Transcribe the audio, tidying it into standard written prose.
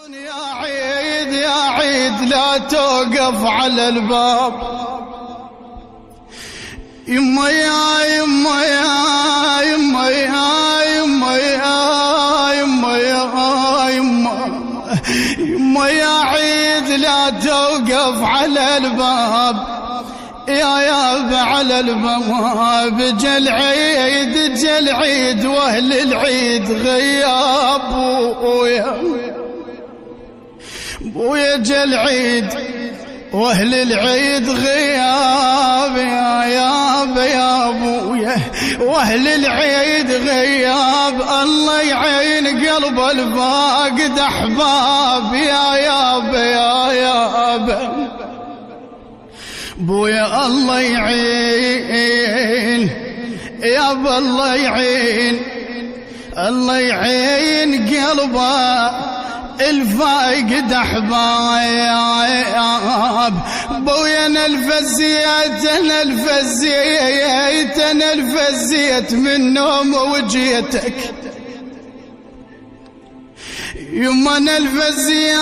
يا عيد يا عيد لا توقف على الباب، يما يا يما يا يما يا يما يا يما يا يما يما يا عيد لا توقف على الباب، يا ياب على الباب جل عيد جل عيد واهل العيد غياب بويا جل عيد واهل العيد غياب، يا ياب يا بويا واهل العيد غياب، الله يعين قلب الفاقد احباب، يا ياب يا ياب بويا الله يعين ياب الله يعين الله يعين قلبه الفاقد احباب، بويا انا الفزيت انا الفزيت انا الفزيت من نوم وجيتك، يما انا الفزيت